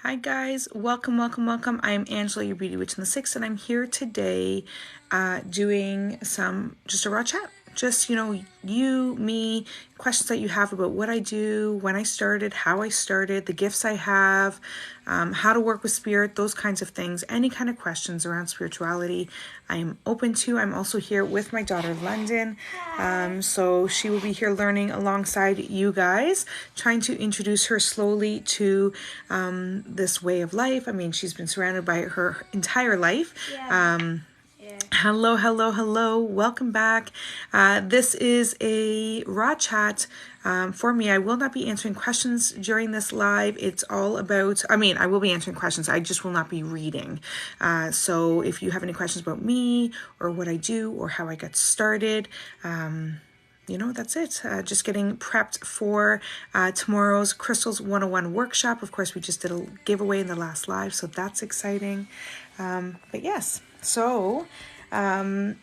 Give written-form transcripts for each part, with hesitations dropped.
Hi guys, welcome. I am Angela, your beauty witch in the six, and I'm here today doing just a raw chat. Just, you, me, questions that you have about what I do, when I started, how I started, the gifts I have, how to work with spirit, those kinds of things. Any kind of questions around spirituality, I am open to. I'm also here with my daughter, London. So she will be here learning alongside you guys, trying to introduce her slowly to this way of life. I mean, she's been surrounded by it her entire life. Hello. Welcome back. This is a raw chat for me. I will not be answering questions during this live. It's all about, I will be answering questions. I just will not be reading. So if you have any questions about me or what I do or how I got started, that's it. Just getting prepped for tomorrow's Crystals 101 workshop. Of course, we just did a giveaway in the last live, so that's exciting. But yes, so thank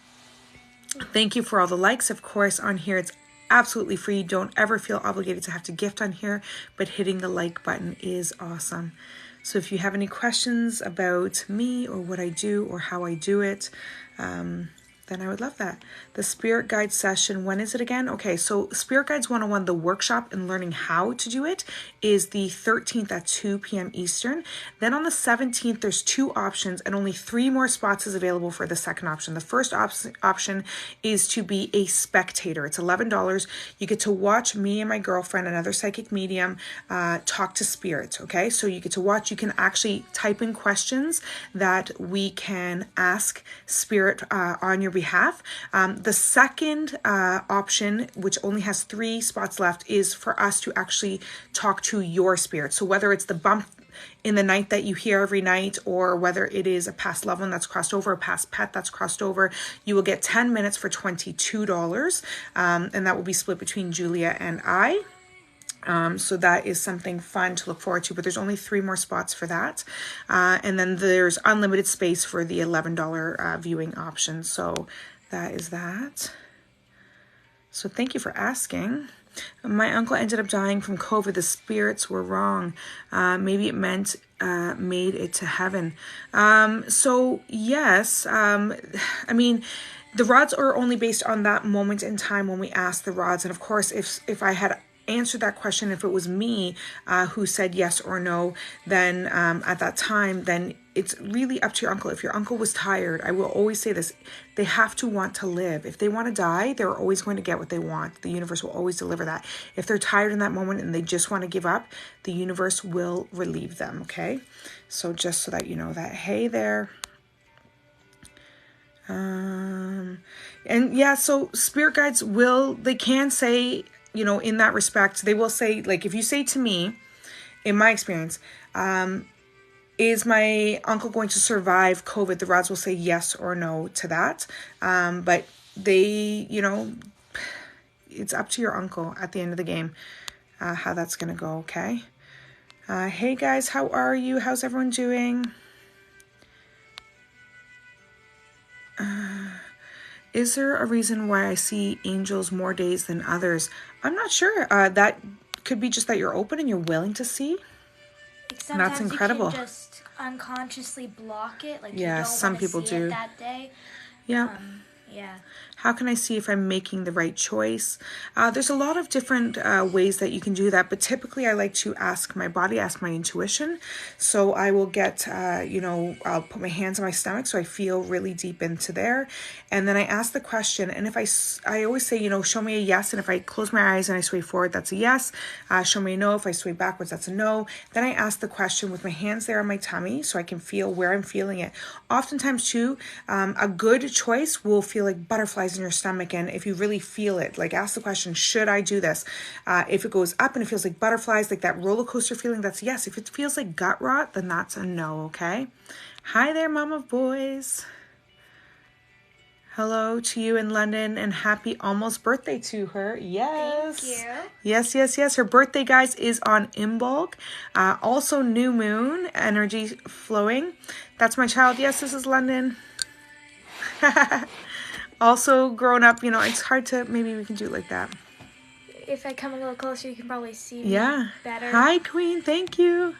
you for all the likes. Of course, on here, it's absolutely free. Don't ever feel obligated to have to gift on here, but hitting the like button is awesome. So if you have any questions about me or what I do or how I do it, then I would love that. The Spirit Guide session, when is it again? Okay, so Spirit Guides 101, the workshop and learning how to do it, is the 13th at 2 p.m. Eastern. Then on the 17th, there's 2 options and only 3 more spots is available for the second option. The first option is to be a spectator. It's $11. You get to watch me and my girlfriend, another psychic medium, talk to spirit, okay? So you get to watch, you can actually type in questions that we can ask spirit on your behalf. The second option, which only has 3 spots left, is for us to actually talk to your spirit. So whether it's the bump in the night that you hear every night, or whether it is a past loved one that's crossed over, a past pet that's crossed over, you will get 10 minutes for $22. And that will be split between Julia and I. So that is something fun to look forward to, but there's only 3 more spots for that. And then there's unlimited space for the $11 viewing option. So that is that. So thank you for asking. My uncle ended up dying from COVID. The spirits were wrong. Maybe it meant made it to heaven. So yes, the rods are only based on that moment in time when we asked the rods. And of course, if I had answered that question, if it was me who said yes or no, then at that time, then it's really up to your uncle. If your uncle was tired, I will always say this, they have to want to live. If they want to die, they're always going to get what they want. The universe will always deliver that. If they're tired in that moment and they just want to give up, the universe will relieve them, okay? So just so that you know that. Hey there. And yeah, so spirit guides they can say, in that respect, they will say, like, if you say to me, in my experience, is my uncle going to survive COVID? The rods will say yes or no to that. But they, it's up to your uncle at the end of the game, how that's going to go. Okay. Hey guys, how are you? How's everyone doing? Is there a reason why I see angels more days than others? I'm not sure. That could be just that you're open and you're willing to see. Sometimes that's incredible. You can just unconsciously block it. Like, yeah, you don't some people see do it that day. Yeah. Yeah. How can I see if I'm making the right choice? There's a lot of different ways that you can do that, but typically I like to ask my body, ask my intuition. So I will get, I'll put my hands on my stomach so I feel really deep into there. And then I ask the question. And if I always say, show me a yes. And if I close my eyes and I sway forward, that's a yes. Show me a no. If I sway backwards, that's a no. Then I ask the question with my hands there on my tummy so I can feel where I'm feeling it. Oftentimes too, a good choice will feel like butterflies in your stomach. And if you really feel it, like, ask the question, should I do this? If it goes up and it feels like butterflies, like that roller coaster feeling, that's yes. If it feels like gut rot, then that's a no. Okay. Hi there, mom of boys. Hello to you in London, and happy almost birthday to her. Yes. Thank you. Yes. Her birthday, guys, is on Imbolc. Also new moon energy flowing. That's my child. Yes, this is London. Also grown up, it's hard to, maybe we can do it like that. If I come a little closer, you can probably see me better. Hi, Queen. Thank you.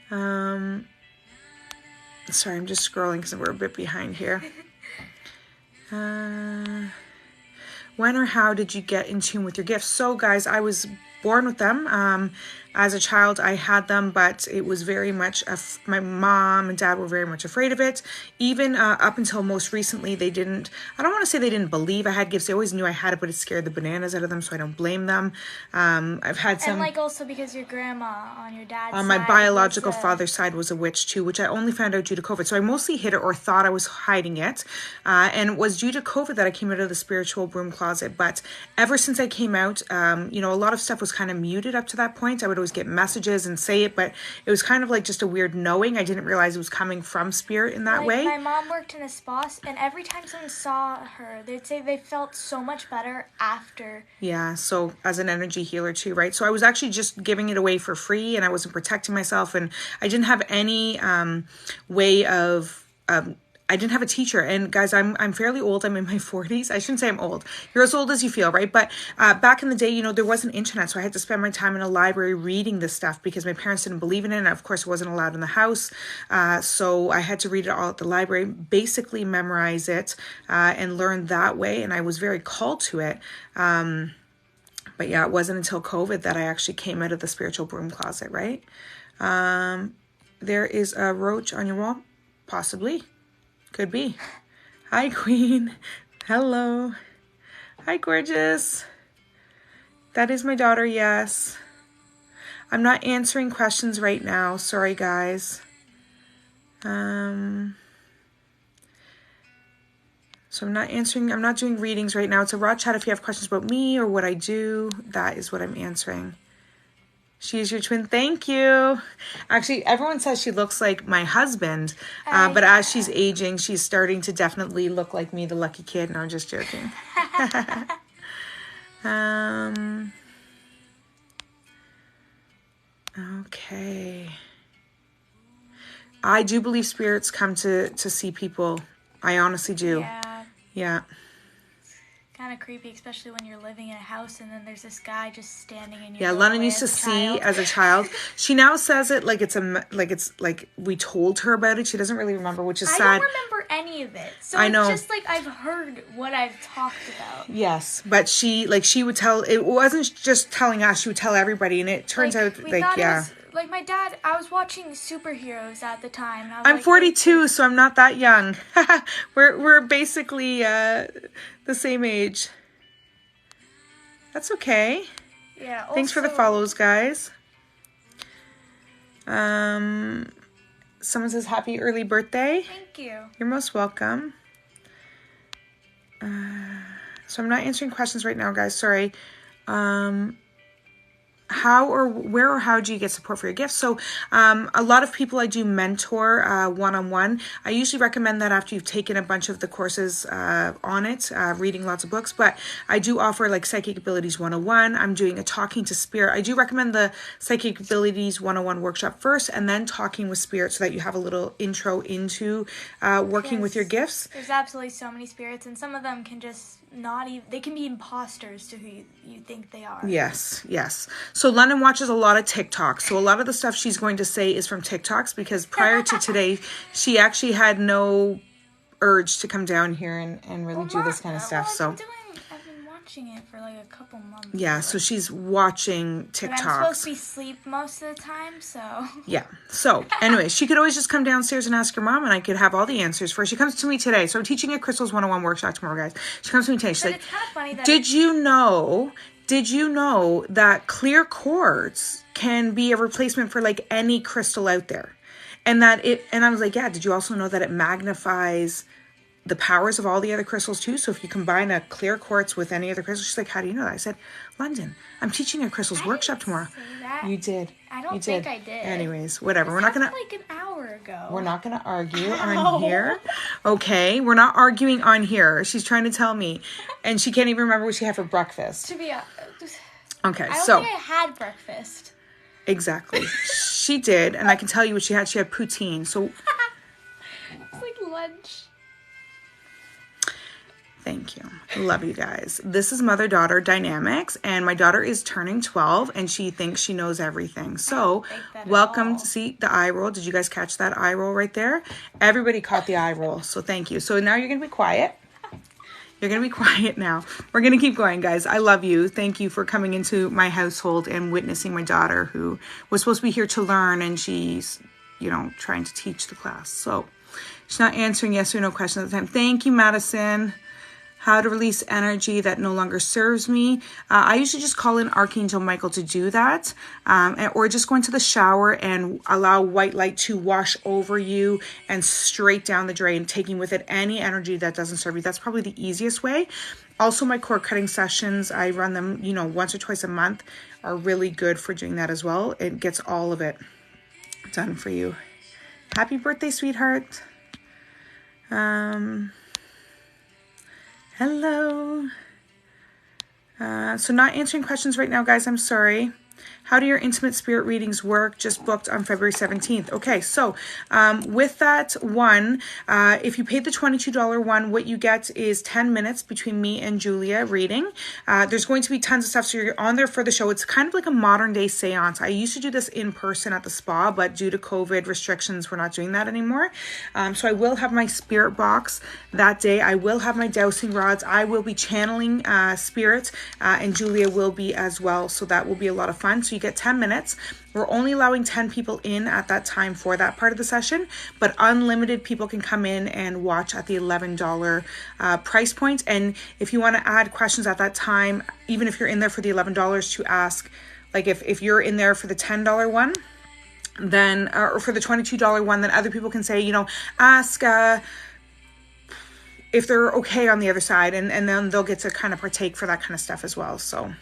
Sorry, I'm just scrolling because we're a bit behind here. When or how did you get in tune with your gifts? So guys, I was born with them. As a child, I had them, but it was very much, my mom and dad were very much afraid of it. Even up until most recently, they didn't, I don't want to say they didn't believe I had gifts. They always knew I had it, but it scared the bananas out of them, so I don't blame them. I've had some... And like also because your grandma on your dad's side... On my biological father's side was a witch too, which I only found out due to COVID. So I mostly hid it or thought I was hiding it. And it was due to COVID that I came out of the spiritual broom closet. But ever since I came out, you know, a lot of stuff was kind of muted up to that point. I would always get messages and say it, but it was kind of like just a weird knowing. I didn't realize it was coming from spirit in that way. My mom worked in a spa, and every time someone saw her, they'd say they felt so much better after. Yeah, so as an energy healer too, right? So I was actually just giving it away for free, and I wasn't protecting myself, and I didn't have any way of... I didn't have a teacher. And guys, I'm fairly old. I'm in my 40s. I shouldn't say I'm old. You're as old as you feel, right? But back in the day, you know, there wasn't internet. So I had to spend my time in a library reading this stuff because my parents didn't believe in it. And of course, it wasn't allowed in the house. So I had to read it all at the library, basically memorize it and learn that way. And I was very called to it. But yeah, it wasn't until COVID that I actually came out of the spiritual broom closet, right? There is a roach on your wall? Possibly. Could be. Hi, Queen. Hello. Hi, gorgeous. That is my daughter, yes. I'm not answering questions right now. Sorry, guys. So I'm not doing readings right now. It's a raw chat. If you have questions about me or what I do, that is what I'm answering. She is your twin. Thank you. Actually, everyone says she looks like my husband, but as she's aging, she's starting to definitely look like me, the lucky kid. No, I'm just joking. Okay. I do believe spirits come to see people. I honestly do. Yeah. Kind of creepy, especially when you're living in a house and then there's this guy just standing in your Yeah, doorway Lana used to as a see child. as a child. She now says it like it's like we told her about it. She doesn't really remember, which is sad. I don't remember any of it. So I know. It's just like I've heard what I've talked about. Yes, but she would tell, it wasn't just telling us, she would tell everybody, and it turns out yeah. Like my dad, I was watching superheroes at the time. And I'm 42, so I'm not that young. we're basically the same age. That's okay. Yeah. Also, thanks for the follows, guys. Someone says happy early birthday. Thank you. You're most welcome. So I'm not answering questions right now, guys. Sorry. How or where or how do you get support for your gifts? So a lot of people I do mentor one-on-one. I usually recommend that after you've taken a bunch of the courses on it, reading lots of books, but I do offer like Psychic Abilities 101. I'm doing a Talking to Spirit. I do recommend the Psychic Abilities 101 workshop first and then Talking with Spirit so that you have a little intro into working with your gifts. There's absolutely so many spirits, and some of them can just not even, they can be imposters to who you think they are. Yes. So London watches a lot of TikToks. So a lot of the stuff she's going to say is from TikToks because prior to today, she actually had no urge to come down here and really do this kind of stuff. I've been watching it for like a couple months. Yeah, so she's watching TikToks. But I'm supposed to be asleep most of the time, so. Yeah. So anyway, she could always just come downstairs and ask her mom, and I could have all the answers for her. She comes to me today. So I'm teaching a Crystals 101 workshop tomorrow, guys. She comes to me today. She's like, it's kind of funny that did you know that clear quartz can be a replacement for like any crystal out there? And I was like, yeah, did you also know that it magnifies the powers of all the other crystals too? So if you combine a clear quartz with any other crystal, she's like, how do you know that? I said, London, I'm teaching a crystals workshop tomorrow. You did. I don't think I did. Anyways, whatever. We're not gonna like an hour ago. We're not gonna argue on here. Okay, we're not arguing on here. She's trying to tell me, and she can't even remember what she had for breakfast. To be okay, I don't think I had breakfast. Exactly. She did, and I can tell you what she had. She had poutine. So it's like lunch. Thank you. Love you guys. This is mother-daughter dynamics, and my daughter is turning 12, and she thinks she knows everything. So, welcome to see the eye roll. Did you guys catch that eye roll right there? Everybody caught the eye roll, so thank you. So now you're going to be quiet. You're going to be quiet now. We're going to keep going, guys. I love you. Thank you for coming into my household and witnessing my daughter, who was supposed to be here to learn, and she's, you know, trying to teach the class. So, she's not answering yes or no questions at the time. Thank you, Madison. How to release energy that no longer serves me. I usually just call in Archangel Michael to do that. Or just go into the shower and allow white light to wash over you and straight down the drain, taking with it any energy that doesn't serve you. That's probably the easiest way. Also, my cord cutting sessions, I run them, you know, once or twice a month, are really good for doing that as well. It gets all of it done for you. Happy birthday, sweetheart. Hello. So not answering questions right now, guys. I'm sorry. How do your intimate spirit readings work? Just booked on February 17th. Okay, so with that one, if you paid the $22 one, what you get is 10 minutes between me and Julia reading. There's going to be tons of stuff, so you're on there for the show. It's kind of like a modern day seance. I used to do this in person at the spa, but due to COVID restrictions, we're not doing that anymore. So I will have my spirit box that day. I will have my dowsing rods. I will be channeling spirit, and Julia will be as well. So that will be a lot of fun. So you get 10 minutes. We're only allowing 10 people in at that time for that part of the session, but unlimited people can come in and watch at the $11 price point. And if you want to add questions at that time, even if you're in there for the $11 to ask, like if you're in there for the $10 one, then, or for the $22 one, then other people can say, you know, ask, if they're okay on the other side, and then they'll get to kind of partake for that kind of stuff as well. So,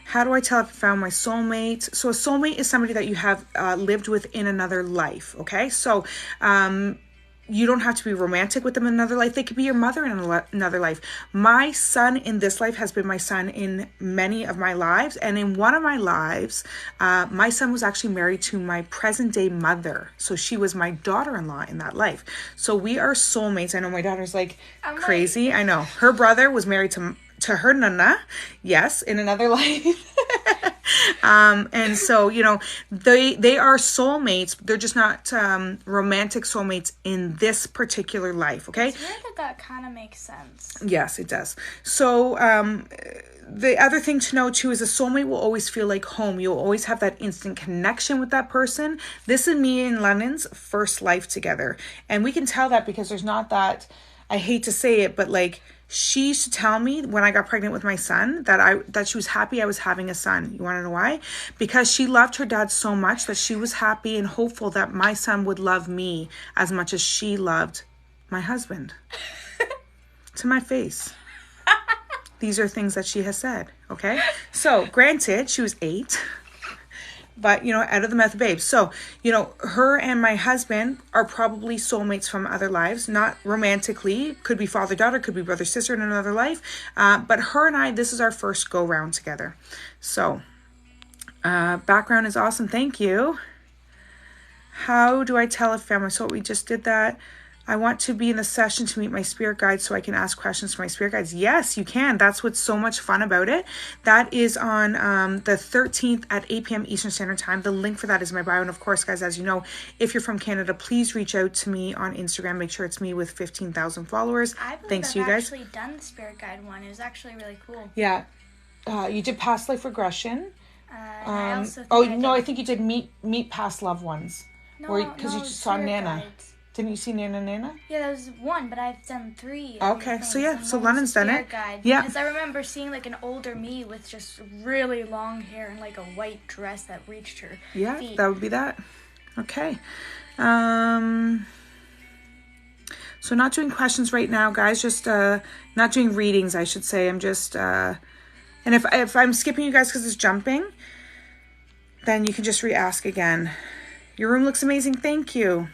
how do I tell if I found my soulmate? So a soulmate is somebody that you have lived with in another life, okay? So you don't have to be romantic with them in another life. They could be your mother in another life. My son in this life has been my son in many of my lives. And in one of my lives, my son was actually married to my present day mother. So she was my daughter-in-law in that life. So we are soulmates. I know my daughter's like crazy. I know. Her brother was married to her nana, yes, in another life. And so, you know, they are soulmates. They're just not romantic soulmates in this particular life, okay? It's weird that kind of makes sense. Yes, it does. So, the other thing to know too is a soulmate will always feel like home. You'll always have that instant connection with that person. This is me and London's first life together. And we can tell that because there's not that, I hate to say it, but like, she used to tell me when I got pregnant with my son that she was happy I was having a son. You want to know why? Because she loved her dad so much that she was happy and hopeful that my son would love me as much as she loved my husband. To my face. These are things that she has said, okay? So, granted, she was 8. But, you know, out of the mouth of babes. So, you know, her and my husband are probably soulmates from other lives. Not romantically. Could be father-daughter. Could be brother-sister in another life. But her and I, this is our first go-round together. So, background is awesome. Thank you. How do I tell if family? So we just did that. I want to be in the session to meet my spirit guides so I can ask questions to my spirit guides. Yes, you can. That's what's so much fun about it. That is on the 13th at 8 p.m. Eastern Standard Time. The link for that is in my bio. And of course, guys, as you know, if you're from Canada, please reach out to me on Instagram. Make sure it's me with 15,000 followers. Thanks to you guys. I've actually done the spirit guide one. It was actually really cool. Yeah. You did past life regression. I also I think you did meet past loved ones. No, because you saw Nana. Guides. Didn't you see Nana? Yeah, that was one, but I've done 3. Okay, so London's done it. Guide, yeah. Because I remember seeing like an older me with just really long hair and like a white dress that reached her feet. That would be that. Okay. So not doing questions right now, guys. Just not doing readings, I should say. I'm just and if I'm skipping you guys because it's jumping, then you can just re-ask again. Your room looks amazing. Thank you.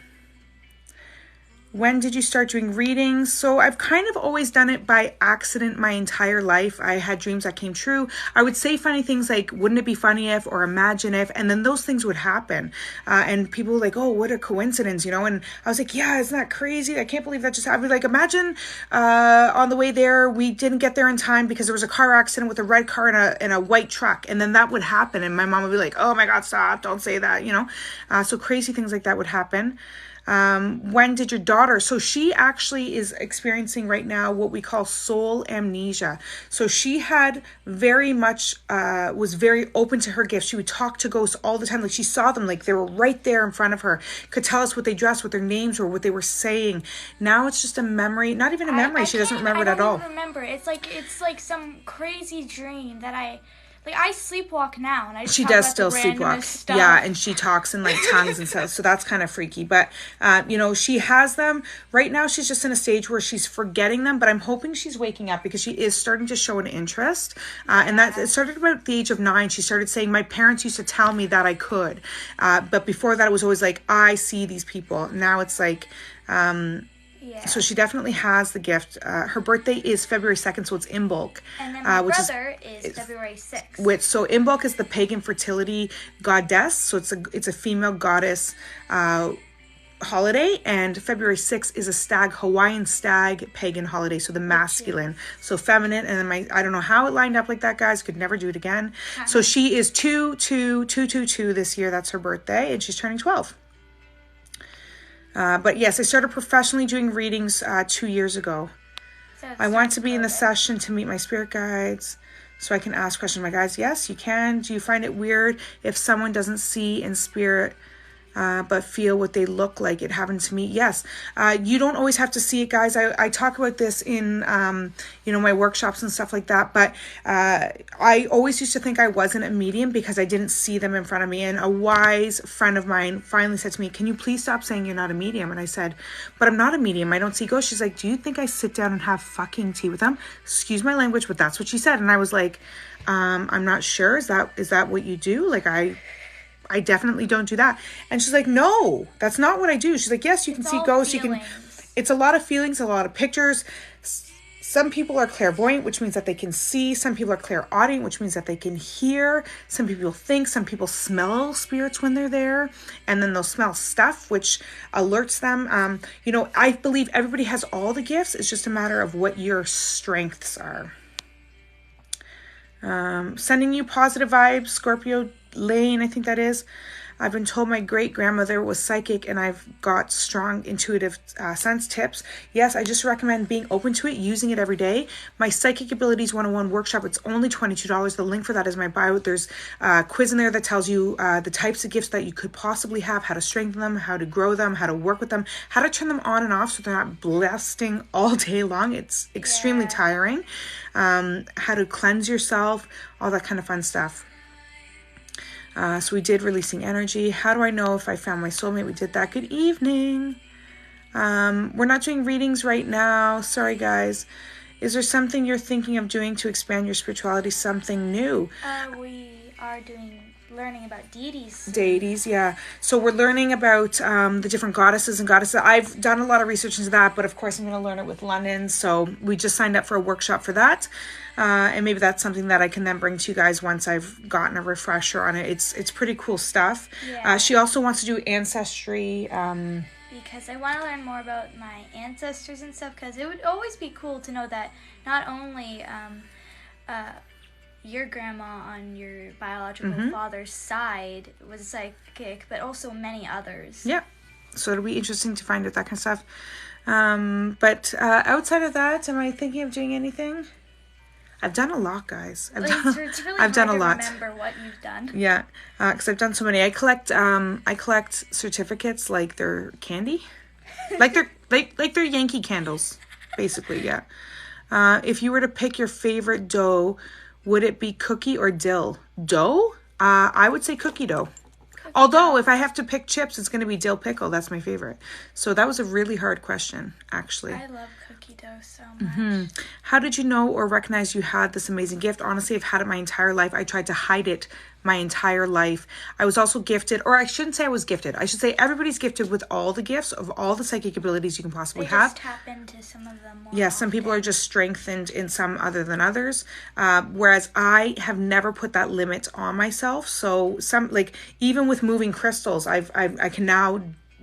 When did you start doing readings? So I've kind of always done it by accident my entire life. I had dreams that came true. I would say funny things like, wouldn't it be funny if, or imagine if, and then those things would happen. And people were like, oh, what a coincidence, you know? And I was like, yeah, isn't that crazy? I can't believe that just happened. I'd be like, imagine on the way there, we didn't get there in time because there was a car accident with a red car and a white truck. And then that would happen. And my mom would be like, oh my God, stop, don't say that, you know? So crazy things like that would happen. When did your daughter, so she actually is experiencing right now what we call soul amnesia. So she had very much, was very open to her gifts. She would talk to ghosts all the time. Like she saw them, like they were right there in front of her, could tell us what they dressed, what their names were, what they were saying. Now it's just a memory, not even a memory. She doesn't remember it at all. I don't remember. It's like some crazy dream that I sleepwalk now, and she does still sleepwalk. Stuff. Yeah, and she talks in like tongues and stuff. So that's kind of freaky. But you know, she has them right now. She's just in a stage where she's forgetting them. But I'm hoping she's waking up because she is starting to show an interest. And that it started about the age of 9. She started saying, "My parents used to tell me that I could," but before that, it was always like, "I see these people." Now it's like. Yeah. So she definitely has the gift. Her birthday is February 2nd, so it's Imbolc. And then my brother is February 6th. So Imbolc is the pagan fertility goddess. So it's a female goddess holiday. And February 6th is a Hawaiian stag pagan holiday. So the masculine. So feminine. And then I don't know how it lined up like that, guys. Could never do it again. So she is 2/2/2/2 this year. That's her birthday. And she's turning 12. But yes, I started professionally doing readings 2 years ago. So I want to be in the session to meet my spirit guides so I can ask questions. My guides, yes, you can. Do you find it weird if someone doesn't see in spirit but feel what they look like? It happened to me. Yes. You don't always have to see it, guys. I talk about this in, my workshops and stuff like that. But I always used to think I wasn't a medium because I didn't see them in front of me. And a wise friend of mine finally said to me, "Can you please stop saying you're not a medium?" And I said, "But I'm not a medium. I don't see ghosts." She's like, "Do you think I sit down and have fucking tea with them?" Excuse my language, but that's what she said. And I was like, I'm not sure. Is that what you do? Like, I definitely don't do that. And she's like, "No, that's not what I do." She's like, "Yes, you can see ghosts. Feelings. It's a lot of feelings, a lot of pictures. Some people are clairvoyant, which means that they can see. Some people are clairaudient, which means that they can hear. Some people think. Some people smell spirits when they're there. And then they'll smell stuff, which alerts them. I believe everybody has all the gifts. It's just a matter of what your strengths are. Sending you positive vibes, Scorpio Lane, I think that is. I've been told my great-grandmother was psychic and I've got strong intuitive sense tips. Yes, I just recommend being open to it, using it every day. My Psychic Abilities 101 workshop, it's only $22. The link for that is in my bio. There's a quiz in there that tells you the types of gifts that you could possibly have, how to strengthen them, how to grow them, how to work with them, how to turn them on and off so they're not blasting all day long. It's extremely tiring. How to cleanse yourself, all that kind of fun stuff. So we did releasing energy. How do I know if I found my soulmate? We did that. Good evening. We're not doing readings right now. Sorry, guys. Is there something you're thinking of doing to expand your spirituality? Something new? We are learning about deities. Deities, yeah. So we're learning about the different goddesses and goddesses. I've done a lot of research into that, but of course I'm going to learn it with London. So we just signed up for a workshop for that. And maybe that's something that I can then bring to you guys once I've gotten a refresher on it. It's pretty cool stuff. Yeah. She also wants to do ancestry. Because I want to learn more about my ancestors and stuff, because it would always be cool to know that not only your grandma on your biological father's side was psychic, but also many others. Yeah. So it'll be interesting to find out that kind of stuff. But outside of that, am I thinking of doing anything? I've done a lot, guys. It's really hard to remember what you've done. Yeah, because I've done so many. I collect certificates like they're candy, like they're Yankee candles, basically. Yeah. If you were to pick your favorite dough, would it be cookie or dill? Dough? I would say cookie dough. Although, if I have to pick chips, it's going to be dill pickle. That's my favorite. So that was a really hard question, actually. I love cookie dough so much. How did you know or recognize you had this amazing gift? Honestly, I've had it my entire life. I tried to hide it my entire life. I was also gifted, or I shouldn't say I was gifted. I should say everybody's gifted with all the gifts of all the psychic abilities you can possibly have. They just tap into some of them more. Yeah, some people are just strengthened in some other than others. Whereas I have never put that limit on myself. So even with moving crystals, I can now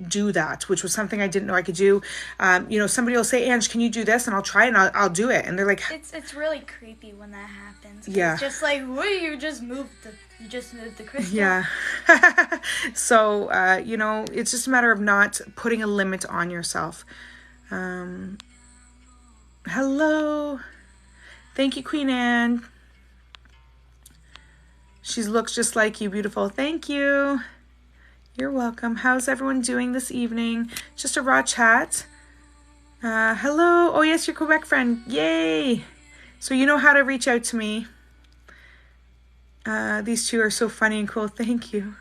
do that, which was something I didn't know I could do. Somebody will say, Ange, can you do this? And I'll try and I'll do it. And they're like, it's really creepy when that happens. Yeah. It's just like, what, you just moved the crystal. Yeah. So, it's just a matter of not putting a limit on yourself. Hello. Thank you, Queen Anne. She looks just like you, beautiful. Thank you. You're welcome. How's everyone doing this evening? Just a raw chat. Hello. Oh, yes, your Quebec friend. Yay. So you know how to reach out to me. These two are so funny and cool. Thank you.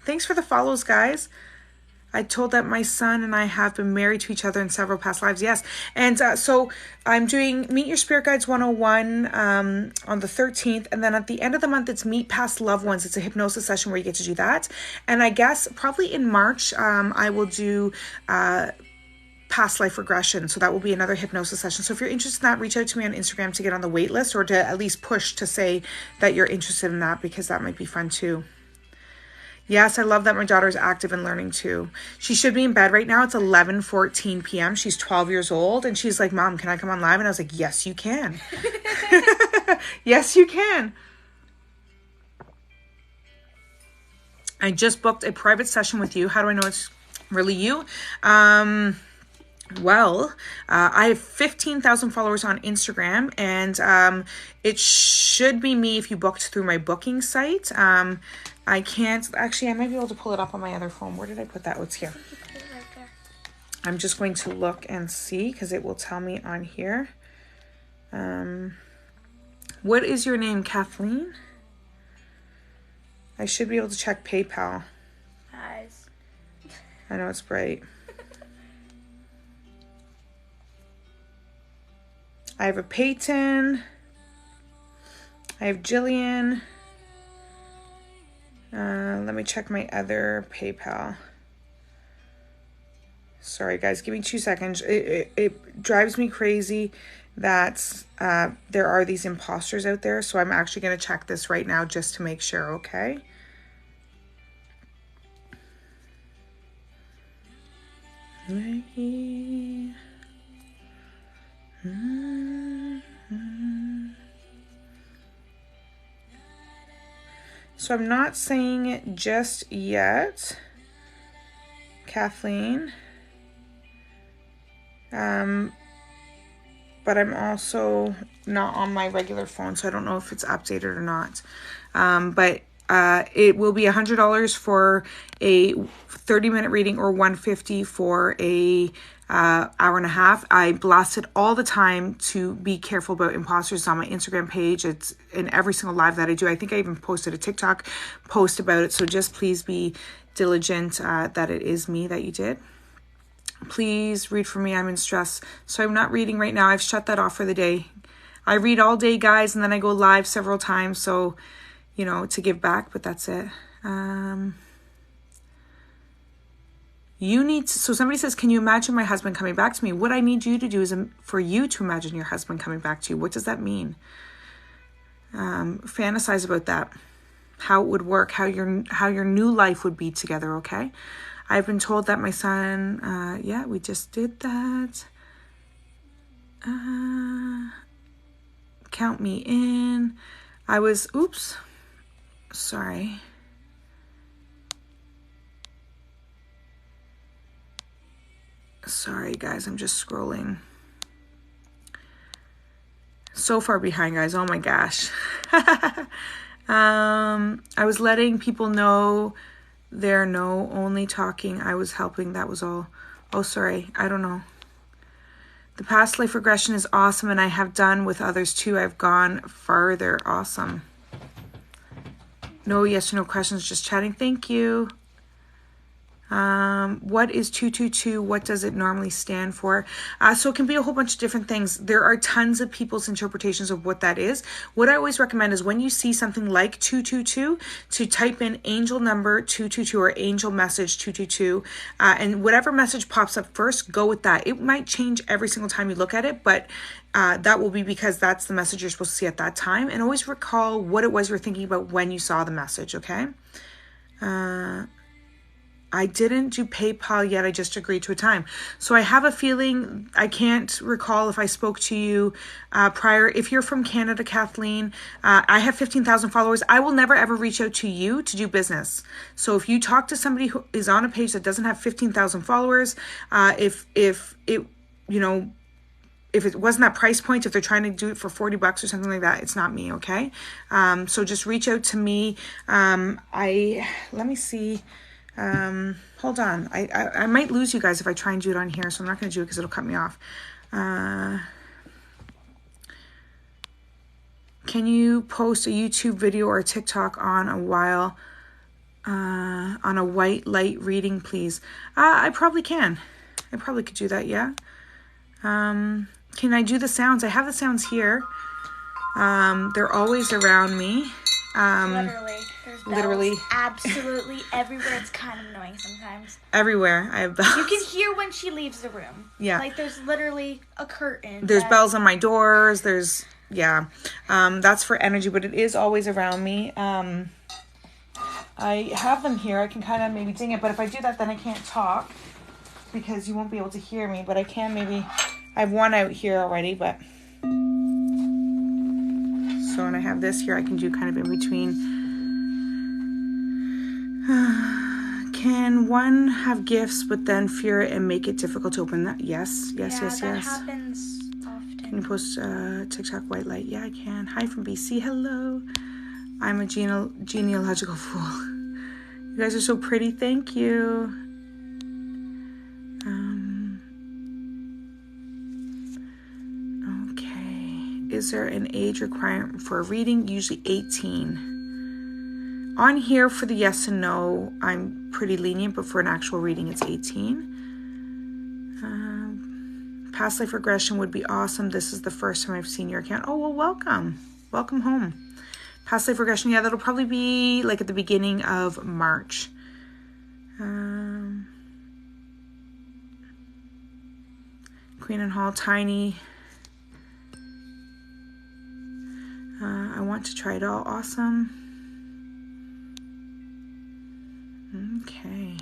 Thanks for the follows, guys. I told that my son and I have been married to each other in several past lives. Yes. And so I'm doing Meet Your Spirit Guides 101 on the 13th. And then at the end of the month, it's Meet Past Loved Ones. It's a hypnosis session where you get to do that. And I guess probably in March, I will do past life regression. So that will be another hypnosis session. So if you're interested in that, reach out to me on Instagram to get on the wait list, or to at least push to say that you're interested in that, because that might be fun too. Yes, I love that my daughter is active and learning too. She should be in bed right now. It's 11:14 p.m. She's 12 years old, and she's like, Mom, can I come on live? And I was like, yes, you can. Yes, you can. I just booked a private session with you. How do I know it's really you? I have 15,000 followers on Instagram, and it should be me if you booked through my booking site. I can't, actually, I might be able to pull it up on my other phone. Where did I put that? Oh, it's here. Right there. I'm just going to look and see, because it will tell me on here. What is your name, Kathleen? I should be able to check PayPal. Eyes. I know it's bright. I have a Peyton. I have Jillian. Let me check my other PayPal. Sorry, guys. Give me 2 seconds. It drives me crazy that there are these imposters out there. So I'm actually going to check this right now just to make sure, okay? So I'm not saying it just yet, Kathleen. But I'm also not on my regular phone, so I don't know if it's updated or not. But it will be $100 for a 30-minute reading, or $150 for a hour and a half. I blast it all the time to be careful about imposters on my Instagram page. It's in every single live that I do. I think I even posted a TikTok post about it. So just please be diligent that it is me that you did. Please read for me. I'm in stress. So I'm not reading right now. I've shut that off for the day. I read all day, guys, and then I go live several times. So, to give back, but that's it. So somebody says, can you imagine my husband coming back to me? What I need you to do is for you to imagine your husband coming back to you. What does that mean? Fantasize about that. How it would work, how your new life would be together, okay? I've been told that my son, we just did that. Count me in. Sorry. Sorry, guys, I'm just scrolling. So far behind, guys. Oh my gosh. I was letting people know they're only talking. I was helping. That was all. Oh, sorry. I don't know. The past life regression is awesome, and I have done with others too. I've gone farther. Awesome. No yes or no questions, just chatting. Thank you. What is 222? What does it normally stand for? So it can be a whole bunch of different things. There are tons of people's interpretations of what that is. What I always recommend is when you see something like 222, to type in angel number 222 or angel message 222, and whatever message pops up first, go with that. It might change every single time you look at it, but that will be because that's the message you're supposed to see at that time. And always recall what it was you were thinking about when you saw the message, okay? I didn't do PayPal yet. I just agreed to a time. So I have a feeling, I can't recall if I spoke to you prior. If you're from Canada, Kathleen, I have 15,000 followers. I will never ever reach out to you to do business. So if you talk to somebody who is on a page that doesn't have 15,000 followers, if it, you know, if it wasn't that price point, if they're trying to do it for $40 or something like that, it's not me, okay? So just reach out to me. Let me see. Hold on. I might lose you guys if I try and do it on here, so I'm not going to do it because it'll cut me off. Can you post a YouTube video or a TikTok on a white light reading, please? I probably can. I probably could do that, yeah. Can I do the sounds? I have the sounds here. They're always around me. Literally. There's bells Literally. Absolutely everywhere. It's kind of annoying sometimes. Everywhere I have bells. You can hear when she leaves the room. Yeah. Like there's literally a curtain. There's bells on my doors. There's, yeah. That's for energy, but it is always around me. I have them here. I can kind of maybe ding it, but if I do that, then I can't talk because you won't be able to hear me, but I can maybe, I have one out here already, but... So when I have this here, I can do kind of in between. Can one have gifts but then fear it and make it difficult to open that? Yes. That happens often. Can you post TikTok white light? Yeah, I can. Hi from BC. Hello. I'm a genealogical fool. You guys are so pretty. Thank you. Is there an age requirement for a reading? Usually 18. On here for the yes and no, I'm pretty lenient, but for an actual reading, it's 18. Past life regression would be awesome. This is the first time I've seen your account. Oh, well, welcome. Welcome home. Past life regression, yeah, that'll probably be like at the beginning of March. Queen and Hall, tiny. I want to try it all. Awesome. Okay.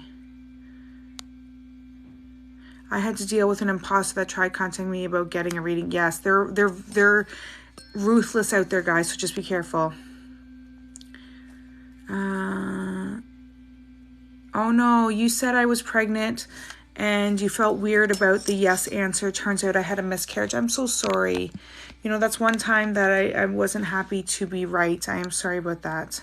I had to deal with an imposter that tried contacting me about getting a reading. Yes, they're ruthless out there, guys, so just be careful. Oh no, you said I was pregnant and you felt weird about the yes answer. Turns out I had a miscarriage. I'm so sorry. You know, that's one time that I wasn't happy to be right. I am sorry about that.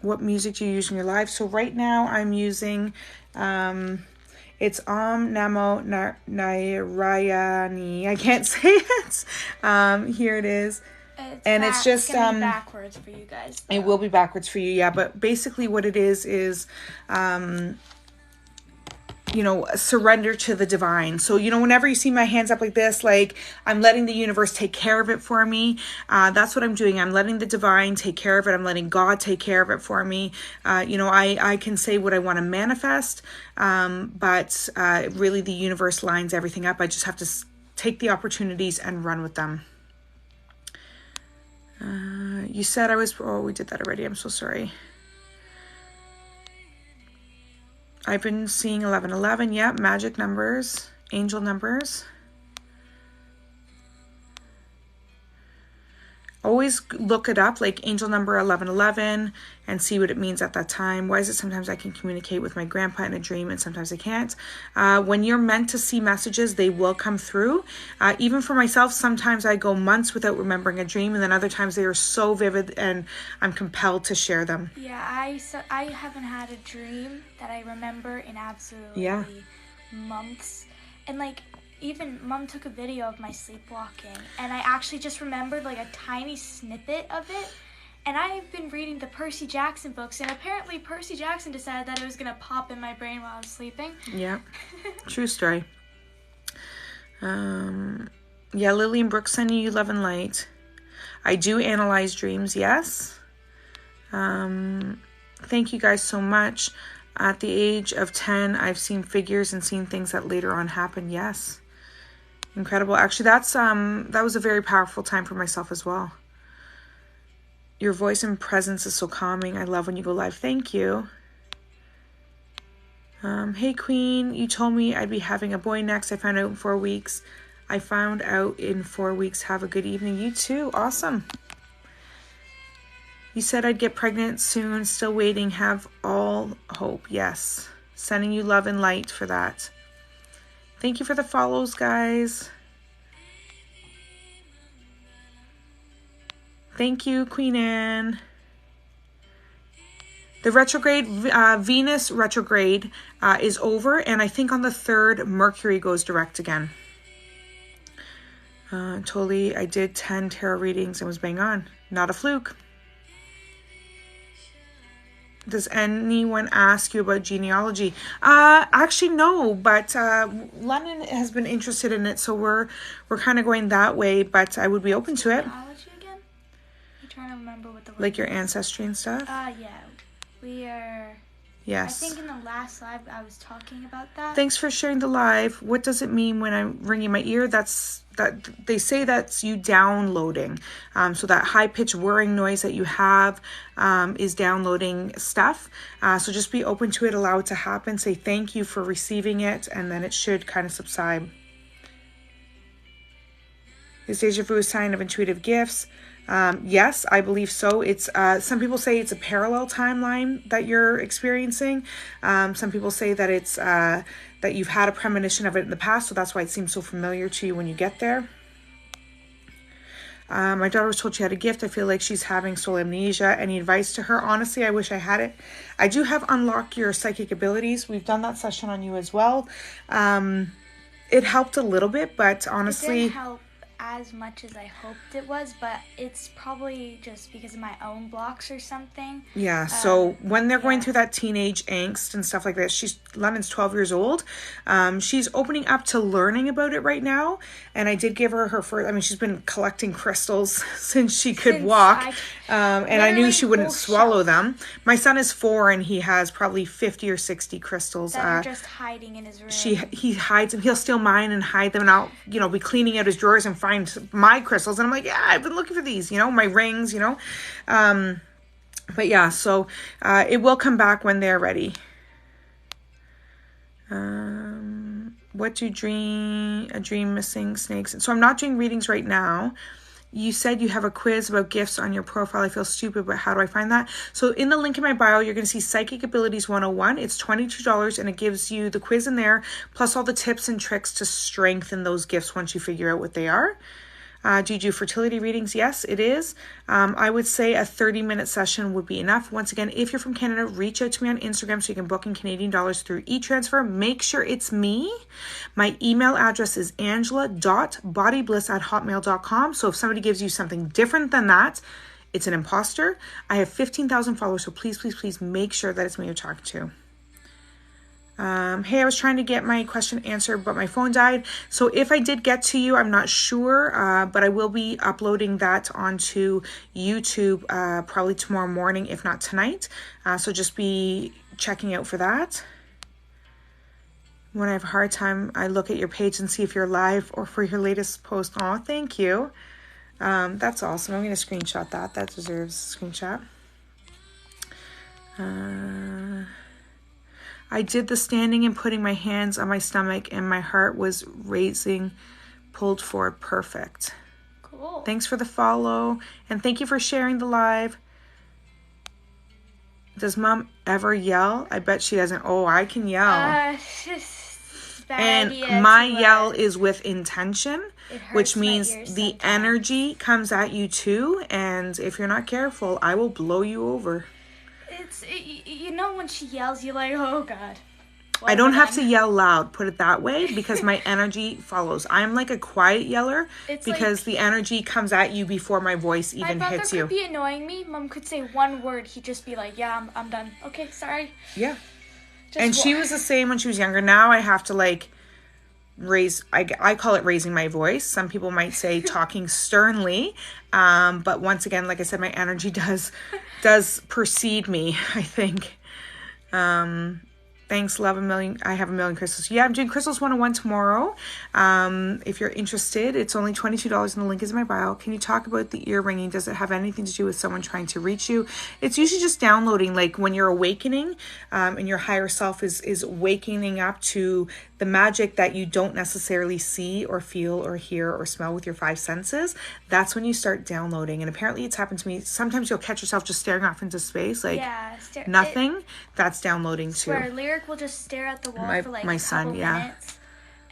What music do you use in your live? So right now I'm using, it's Om Namo Narayani. I can't say it. Here it is. It's just gonna be backwards for you guys. Though. It will be backwards for you, yeah. But basically, what it is you know, surrender to the divine. So, you know, whenever you see my hands up like this, like I'm letting the universe take care of it for me. That's what I'm doing. I'm letting the divine take care of it. I'm letting God take care of it for me. You know, I can say what I want to manifest, but really the universe lines everything up. I just have to take the opportunities and run with them. You said I was, oh, we did that already. I'm so sorry. I've been seeing 1111. Yeah, magic numbers, angel numbers. Always look it up, like angel number 1111, and see what it means at that time. Why is it sometimes I can communicate with my grandpa in a dream and sometimes I can't? When you're meant to see messages, they will come through. Even for myself, sometimes I go months without remembering a dream, and then other times they are so vivid and I'm compelled to share them. Yeah, I haven't had a dream that I remember in absolutely months. And like, even Mom took a video of my sleepwalking, and I actually just remembered like a tiny snippet of it, And I've been reading the Percy Jackson books, and apparently Percy Jackson decided that it was going to pop in my brain while I was sleeping. Yeah. True story. Yeah, Lillian Brooks sending you love and light. I do analyze dreams, yes. Thank you guys so much. At the age of 10, I've seen figures and seen things that later on happened. Yes. Incredible. Actually, that was a very powerful time for myself as well. Your voice and presence is so calming. I love when you go live. Thank you. Hey, Queen, you told me I'd be having a boy next. I found out in 4 weeks. I found out in 4 weeks. Have a good evening. You too. Awesome. You said I'd get pregnant soon. Still waiting. Have all hope. Yes. Sending you love and light for that. Thank you for the follows, guys. Thank you, Queen Anne. The retrograde, Venus retrograde is over. And I think on the 3rd, Mercury goes direct again. Totally, I did 10 tarot readings and was bang on. Not a fluke. Does anyone ask you about genealogy? Actually, no, but London has been interested in it, so we're kind of going that way, but I would be open to it. Genealogy again? I'm trying to remember what the word like your ancestry and stuff? Yeah. We are... Yes. I think in the last live I was talking about that. Thanks for sharing the live. What does it mean when I'm ringing my ear? That they say that's you downloading. So that high-pitched whirring noise that you have is downloading stuff. So just be open to it, allow it to happen. Say thank you for receiving it, and then it should kind of subside. Is deja vu a sign of intuitive gifts? Yes, I believe so. It's some people say it's a parallel timeline that you're experiencing. Some people say that it's that you've had a premonition of it in the past, so that's why it seems so familiar to you when you get there. My daughter was told she had a gift. I feel like she's having soul amnesia. Any advice to her? Honestly, I wish I had it. I do have Unlock Your Psychic Abilities. We've done that session on you as well. It helped a little bit, but honestly... It didn't help as much as I hoped it was, but it's probably just because of my own blocks or something. Yeah, so when they're going through that teenage angst and stuff like that, London's 12 years old. She's opening up to learning about it right now, and I did give her first, she's been collecting crystals since she could walk, and I knew she wouldn't swallow them. My son is 4, and he has probably 50 or 60 crystals. That are just hiding in his room. He hides them. He'll steal mine and hide them, and I'll, be cleaning out his drawers and find my crystals, and I'm like, yeah, I've been looking for these, my rings, but yeah, so it will come back when they're ready. What do a dream missing snakes? So I'm not doing readings right now. You said you have a quiz about gifts on your profile. I feel stupid, but how do I find that? So in the link in my bio, you're going to see Psychic Abilities 101. It's $22, and it gives you the quiz in there, plus all the tips and tricks to strengthen those gifts once you figure out what they are. Do you do fertility readings? Yes, it is. I would say a 30-minute session would be enough. Once again, if you're from Canada, reach out to me on Instagram so you can book in Canadian dollars through e-transfer. Make sure it's me. My email address is angela.bodybliss@hotmail.com. So if somebody gives you something different than that, it's an imposter. I have 15,000 followers, so please, please, please make sure that it's me you're talking to. Hey, I was trying to get my question answered, but my phone died. So if I did get to you, I'm not sure, but I will be uploading that onto YouTube probably tomorrow morning, if not tonight. So just be checking out for that. When I have a hard time, I look at your page and see if you're live or for your latest post. Oh, thank you. That's awesome. I'm going to screenshot that. That deserves a screenshot. I did the standing and putting my hands on my stomach, and my heart was racing, pulled forward. Perfect. Cool. Thanks for the follow, and thank you for sharing the live. Does Mom ever yell? I bet she doesn't. Oh, I can yell. And my yell is with intention, which means the energy comes at you too, and if you're not careful, I will blow you over. When she yells, you're like, oh God. I don't have to yell loud, put it that way, because my energy follows. I'm like a quiet yeller because the energy comes at you before my voice even hits you. My brother could be annoying me. Mom could say one word. He'd just be like, yeah, I'm done. Okay, sorry. Yeah. And she was the same when she was younger. Now I have to like raise, I call it raising my voice. Some people might say talking sternly. But once again, like I said, my energy does precede me, I think. Thanks, love, I have a million crystals. Yeah, I'm doing Crystals 101 tomorrow. If you're interested, it's only $22 and the link is in my bio. Can you talk about the ear ringing? Does it have anything to do with someone trying to reach you? It's usually just downloading, like when you're awakening and your higher self is waking up to the magic that you don't necessarily see or feel or hear or smell with your 5 senses. That's when you start downloading. And apparently it's happened to me. Sometimes you'll catch yourself just staring off into space, like nothing. That's downloading too. Where Lyric will just stare at the wall for like a couple minutes.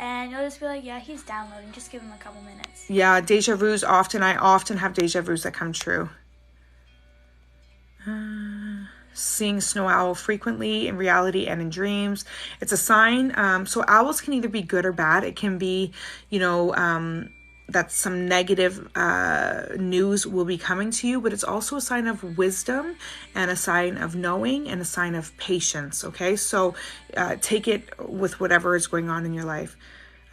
And you'll just be like, yeah, he's downloading. Just give him a couple minutes. Yeah, deja vus often. I often have deja vus that come true. Seeing snow owl frequently in reality and in dreams. It's a sign. So owls can either be good or bad. It can be, that some negative news will be coming to you, but it's also a sign of wisdom and a sign of knowing and a sign of patience. Okay, so take it with whatever is going on in your life.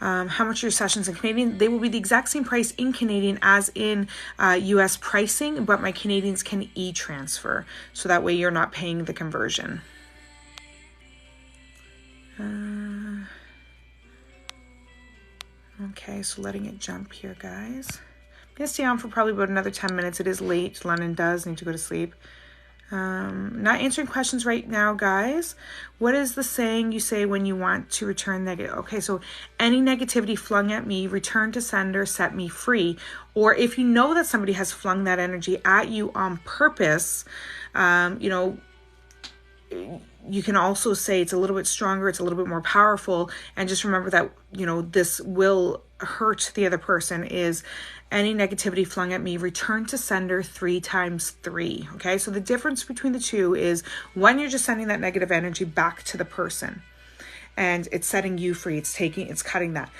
How much are your sessions in Canadian? They will be the exact same price in Canadian as in US pricing, but my Canadians can e-transfer. So that way you're not paying the conversion. Okay, so letting it jump here, guys. I'm going to stay on for probably about another 10 minutes. It is late. London does need to go to sleep. Not answering questions right now, guys. What is the saying you say when you want to return negative? Okay, so any negativity flung at me, return to sender, set me free. Or if you know that somebody has flung that energy at you on purpose, you can also say it's a little bit stronger, it's a little bit more powerful, and just remember that, this will hurt the other person. Is any negativity flung at me, return to sender 3 times 3. Okay, so the difference between the two is one, you're just sending that negative energy back to the person and it's setting you free. It's cutting that.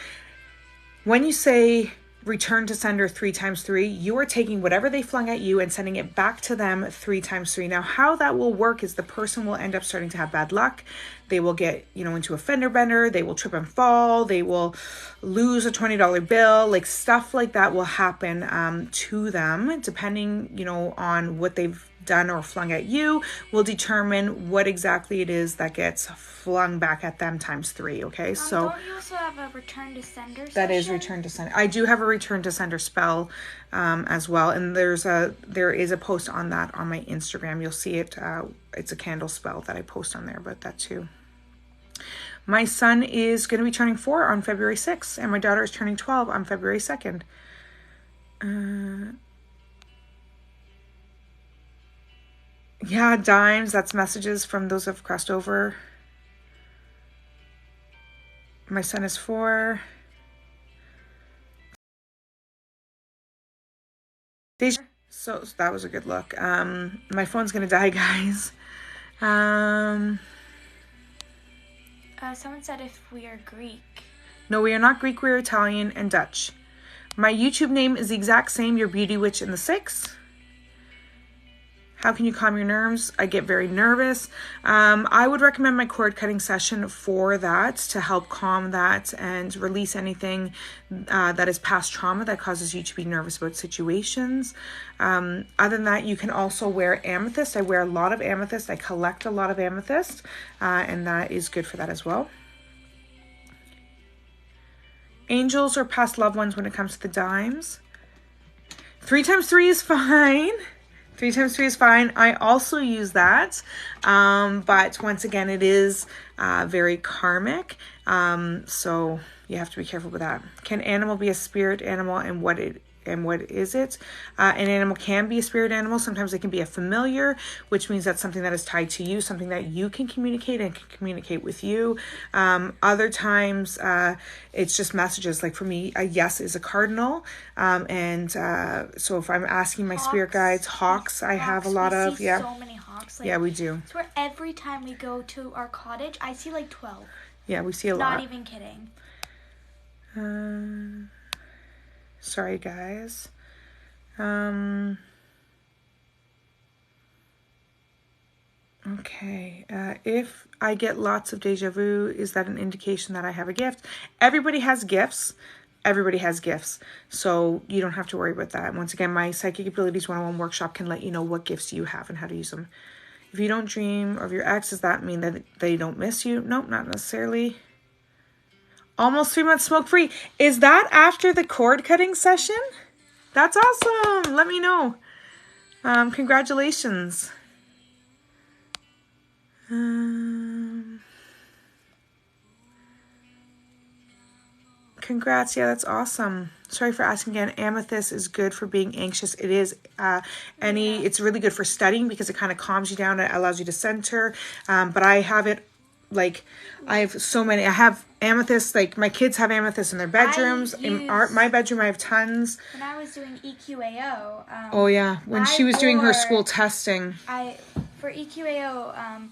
When you say return to sender 3 times 3, you are taking whatever they flung at you and sending it back to them 3 times 3. Now, how that will work is the person will end up starting to have bad luck. They will get, into a fender bender. They will trip and fall. They will lose a $20 bill. Like stuff like that will happen to them, depending, on what they've done or flung at you, will determine what exactly it is that gets flung back at them times 3. Okay, so don't you also have a return to sender session? That is return to sender. I do have a return to sender spell as well, and there is a post on that on my Instagram. You'll see it. It's a candle spell that I post on there about that too. My son is going to be turning 4 on February 6th, and my daughter is turning 12 on February 2nd. Yeah, dimes. That's messages from those who have crossed over. My son is 4. So that was a good look. My phone's gonna die, guys. Someone said if we are Greek. No, we are not Greek. We're Italian and Dutch. My YouTube name is the exact same. Your Beauty Witch in the 6. How can you calm your nerves? I get very nervous. I would recommend my cord cutting session for that, to help calm that and release anything that is past trauma that causes you to be nervous about situations. Other than that, you can also wear amethyst. I wear a lot of amethyst. I collect a lot of amethyst, and that is good for that as well. Angels or past loved ones when it comes to the dimes. 3 times 3 is fine. 3 times 3 is fine. I also use that, but once again, it is very karmic, so you have to be careful with that. Can animal be a spirit animal, and what and what is it. An animal can be a spirit animal. Sometimes it can be a familiar, which means that's something that is tied to you, something that you can communicate and can communicate with you. Other times it's just messages. Like for me, a yes is a cardinal. So if I'm asking my spirit guides, hawks, I have a lot of. Yeah. So many hawks. Like, yeah, we do. I swear every time we go to our cottage, I see like 12. Yeah, we see a lot. Not even kidding. Sorry, guys. Okay. If I get lots of deja vu, is that an indication that I have a gift? Everybody has gifts. Everybody has gifts. So you don't have to worry about that. Once again, my Psychic Abilities 101 workshop can let you know what gifts you have and how to use them. If you don't dream of your ex, does that mean that they don't miss you? Nope, not necessarily. Almost 3 months smoke-free. Is that after the cord cutting session? That's awesome. Let me know. Congratulations. Congrats. Yeah, that's awesome. Sorry for asking again. Amethyst is good for being anxious. It is. It's really good for studying because it kind of calms you down. It allows you to center. But I have it, like, I have so many. I have amethyst, like my kids have amethyst in their bedrooms. In my bedroom, I have tons. When I was doing EQAO. Oh yeah, when she was doing her school testing. For EQAO,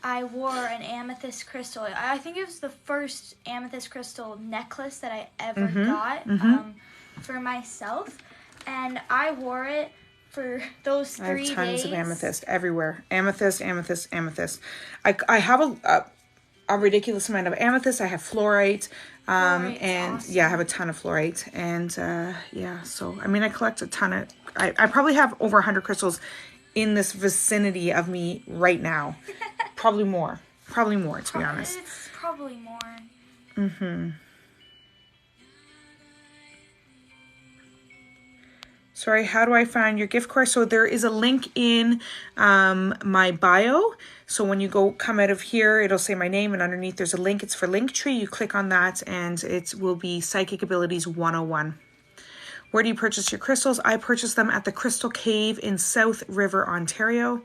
I wore an amethyst crystal. I think it was the first amethyst crystal necklace that I ever got for myself. And I wore it for those 3 days. I have tons of amethyst everywhere. Amethyst, amethyst, amethyst. I have a ridiculous amount of amethyst. I have fluorite. And awesome. Yeah, I have a ton of fluorite. And so I mean, I collect a ton of, I probably have over 100 crystals in this vicinity of me right now. Probably more, to be honest. It's probably more. Sorry, how do I find your gift course? So there is a link in my bio. So when you come out of here, it'll say my name, and underneath there's a link. It's for Linktree. You click on that, and it will be Psychic Abilities 101. Where do you purchase your crystals? I purchase them at the Crystal Cave in South River, Ontario.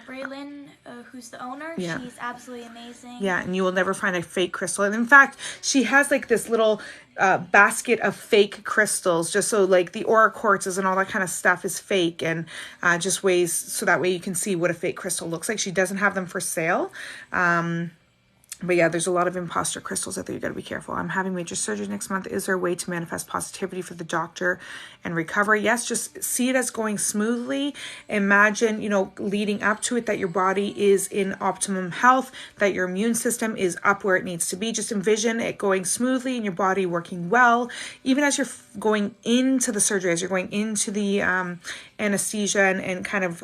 Braylon, who's the owner, she's absolutely amazing. Yeah, and you will never find a fake crystal. And in fact, she has like this little basket of fake crystals, just so like the aura quartzes and all that kind of stuff is fake, and just ways so that way you can see what a fake crystal looks like. She doesn't have them for sale. But yeah, there's a lot of imposter crystals out there. You got to be careful. I'm having major surgery next month. Is there a way to manifest positivity for the doctor and recovery? Yes, just see it as going smoothly. Imagine, leading up to it, that your body is in optimum health, that your immune system is up where it needs to be. Just envision it going smoothly and your body working well. Even as you're going into the surgery, as you're going into the anesthesia and kind of...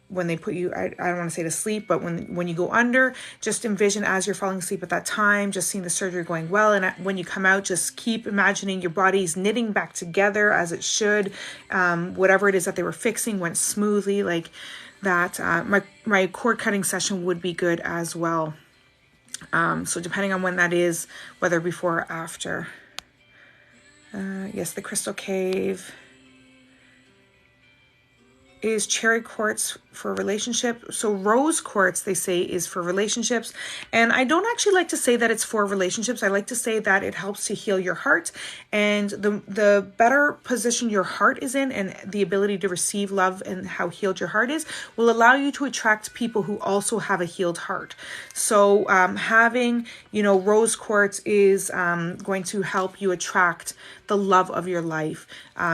when they put you, I don't want to say to sleep, but when you go under, just envision as you're falling asleep at that time, just seeing the surgery going well. And when you come out, just keep imagining your body's knitting back together as it should. Whatever it is that they were fixing went smoothly, like that. My cord cutting session would be good as well. So depending on when that is, whether before or after. Yes, the Crystal Cave. Is cherry quartz for a relationship? So rose quartz, they say, is for relationships. And I don't actually like to say that it's for relationships. I like to say that it helps to heal your heart. And the better position your heart is in, and the ability to receive love and how healed your heart is, will allow you to attract people who also have a healed heart. So having, rose quartz is going to help you attract the love of your life,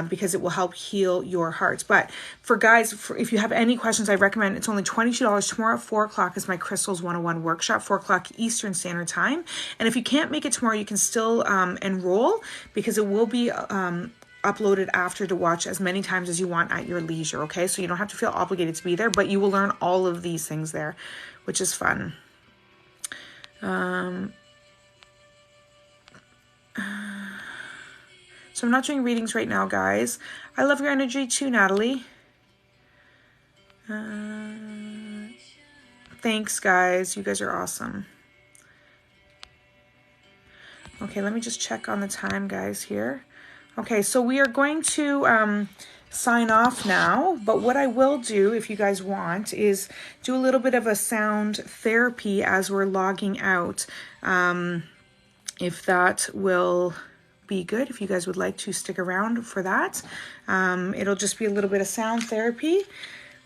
because it will help heal your hearts. But for guys, if you have any questions, I recommend, it's only $22. Tomorrow at 4 o'clock is my Crystals 101 workshop, 4 o'clock Eastern Standard Time. And if you can't make it tomorrow, you can still enroll, because it will be uploaded after to watch as many times as you want at your leisure. Okay, so you don't have to feel obligated to be there, but you will learn all of these things there, which is fun. So I'm not doing readings right now, guys. I love your energy too, Natalie. Thanks, guys. You guys are awesome. Okay, let me just check on the time, guys, here. Okay, so we are going to sign off now, but what I will do, if you guys want, is do a little bit of a sound therapy as we're logging out. If that will be good, if you guys would like to stick around for that. It'll just be a little bit of sound therapy.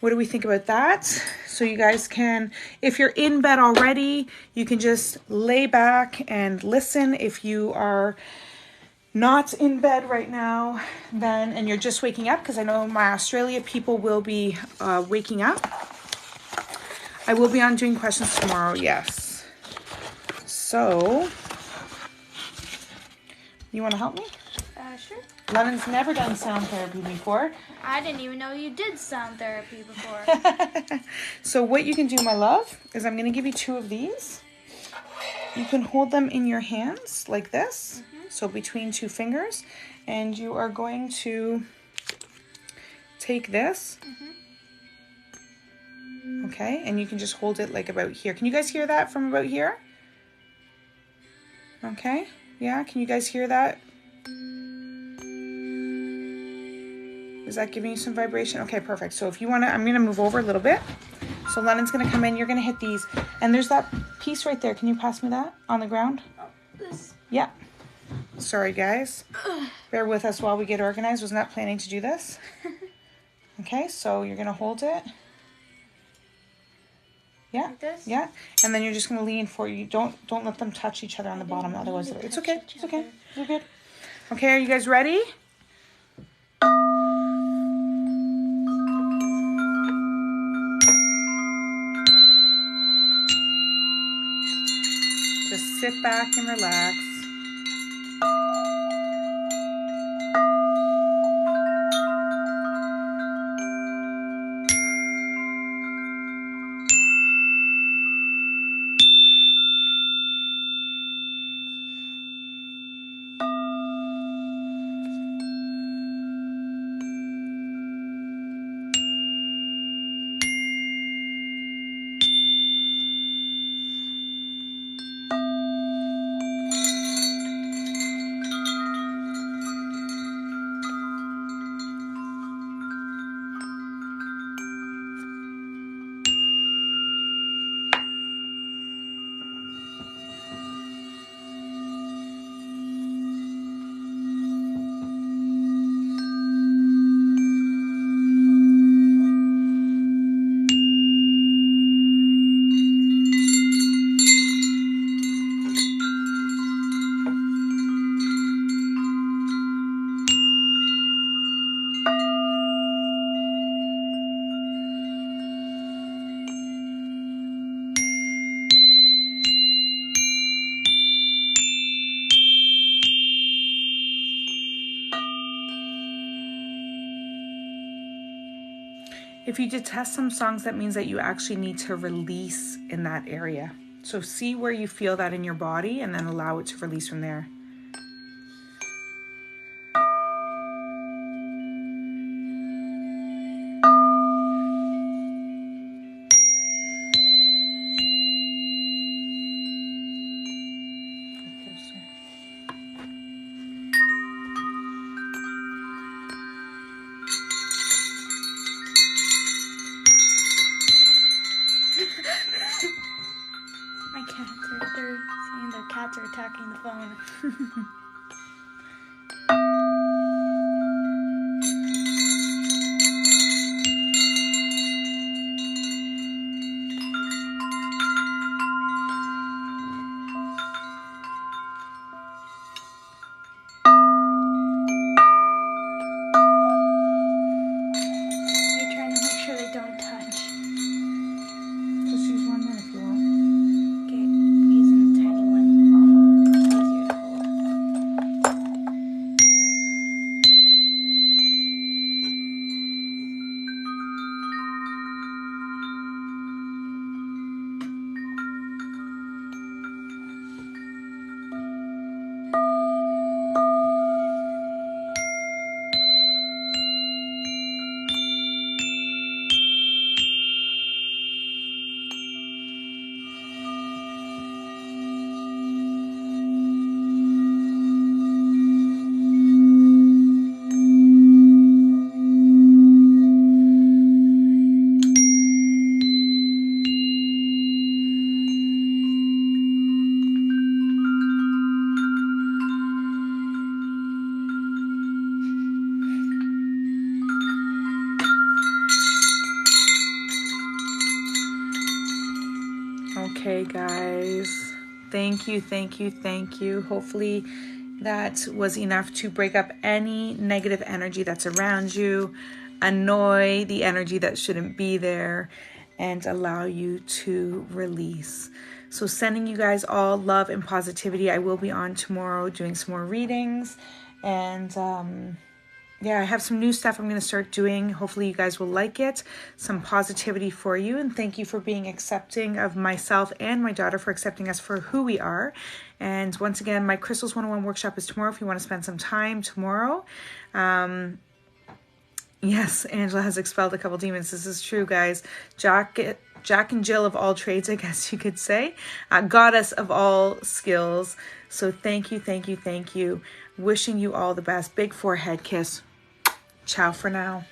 What do we think about that? So you guys can, if you're in bed already, you can just lay back and listen. If you are not in bed right now, then, and you're just waking up, because I know my Australia people will be waking up. I will be on doing questions tomorrow, yes. So, you want to help me? Sure. Lennon's never done sound therapy before. I didn't even know you did sound therapy before. So what you can do, my love, is I'm going to give you 2 of these. You can hold them in your hands like this. So between 2 fingers, and you are going to take this, okay, and you can just hold it like about here. Can you guys hear that from about here? Okay, yeah, can you guys hear that? Is that giving you some vibration? Okay, perfect. So if you want to, I'm going to move over a little bit. So Lennon's going to come in, you're going to hit these, and there's that piece right there. Can you pass me that on the ground? This. Yeah. Sorry, guys. Bear with us while we get organized. Was not planning to do this. Okay, so you're going to hold it. Yeah. Like this? Yeah. And then you're just going to lean forward. You don't let them touch each other on the bottom. Otherwise, it's okay. It's okay. You're good. Okay, are you guys ready? Just sit back and relax. If you detest some songs, that means that you actually need to release in that area. So see where you feel that in your body and then allow it to release from there. My cats are, they're saying their cats are attacking the phone. You're trying to make sure they don't touch. Just use one then if you want. Okay, I'm using the tiny one. It's easier to hold. Okay, guys. Thank you, thank you, thank you. Hopefully that was enough to break up any negative energy that's around you, annoy the energy that shouldn't be there, and allow you to release. So sending you guys all love and positivity. I will be on tomorrow doing some more readings. And yeah, I have some new stuff I'm going to start doing. Hopefully you guys will like it. Some positivity for you. And thank you for being accepting of myself and my daughter, for accepting us for who we are. And once again, my Crystals 101 workshop is tomorrow if you want to spend some time tomorrow. Yes, Angela has expelled a couple demons. This is true, guys. Jack and Jill of all trades, I guess you could say. Goddess of all skills. So thank you, thank you, thank you. Wishing you all the best. Big forehead kiss. Ciao for now.